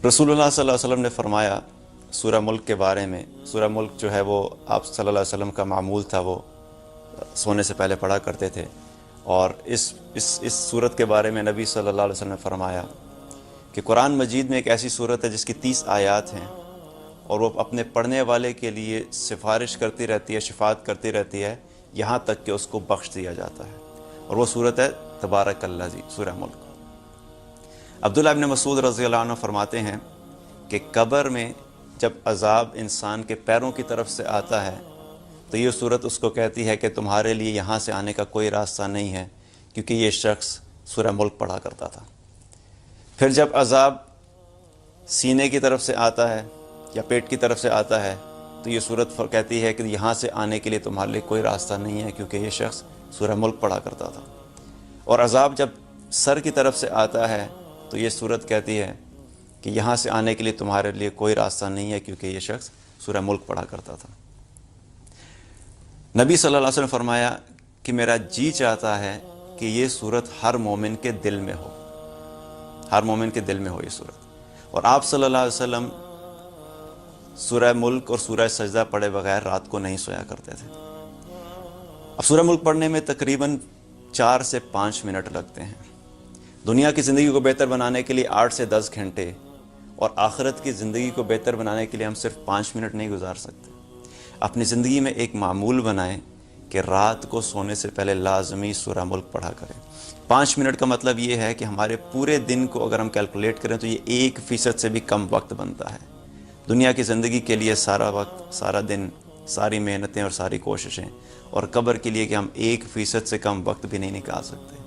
रसूलुल्लाह सल्लल्लाहु अलैहि वसल्लम ने फरमाया सूरह मुल्क के बारे में। सूरह मुल्क जो है वो आप सल्लल्लाहु अलैहि वसल्लम का मामूल था, वो सोने से पहले पढ़ा करते थे। और इस सूरत के बारे में नबी सल्लल्लाहु अलैहि वसल्लम ने फरमाया कि कुरान मजीद में एक ऐसी सूरत है जिसकी 30 आयात हैं और वो अपने पढ़ने वाले के लिए सिफारिश करती रहती है, शिफात करती रहती है, यहाँ तक कि उसको बख्श दिया जाता है। और वो सूरत है तबारकल्लाज़ी, सूरह मुल्क। अब्दुल्लाह इब्न मसूद रज़ियल्लाहु अन्हु फरमाते हैं कि कब्र में जब अज़ाब इंसान के पैरों की तरफ से आता है तो ये सूरत उसको कहती है कि तुम्हारे लिए यहाँ से आने का कोई रास्ता नहीं है, क्योंकि ये शख्स सूरह मुल्क पढ़ा करता था। फिर जब अज़ाब सीने की तरफ से आता है या पेट की तरफ से आता है तो ये सूरत कहती है कि यहाँ से आने के लिए तुम्हारे लिए कोई रास्ता नहीं है, क्योंकि ये शख्स सूरह मुल्क पढ़ा करता था। और अज़ाब जब सर की तरफ से आता है तो ये सूरत कहती है कि यहाँ से आने के लिए तुम्हारे लिए कोई रास्ता नहीं है, क्योंकि ये शख्स सूरह मुल्क पढ़ा करता था। नबी सल्लल्लाहु अलैहि वसल्लम फरमाया कि मेरा जी चाहता है कि ये सूरत हर मोमिन के दिल में हो, हर मोमिन के दिल में हो ये सूरत। और आप सल्लल्लाहु अलैहि वसल्लम सूरह मुल्क और सूरह सजदा पढ़े बगैर रात को नहीं सोया करते थे। अब सूरह मुल्क पढ़ने में तकरीबन 4 से 5 मिनट लगते हैं। दुनिया की ज़िंदगी को बेहतर बनाने के लिए 8 से 10 घंटे और आखिरत की ज़िंदगी को बेहतर बनाने के लिए हम सिर्फ 5 मिनट नहीं गुजार सकते। अपनी ज़िंदगी में एक मामूल बनाएं कि रात को सोने से पहले लाजमी सूरह मुल्क पढ़ा करें। 5 मिनट का मतलब ये है कि हमारे पूरे दिन को अगर हम कैलकुलेट करें तो ये 1% से भी कम वक्त बनता है। दुनिया की ज़िंदगी के लिए सारा वक्त, सारा दिन, सारी मेहनतें और सारी कोशिशें, और कब्र के लिए कि हम 1% से कम वक्त भी नहीं निकाल सकते।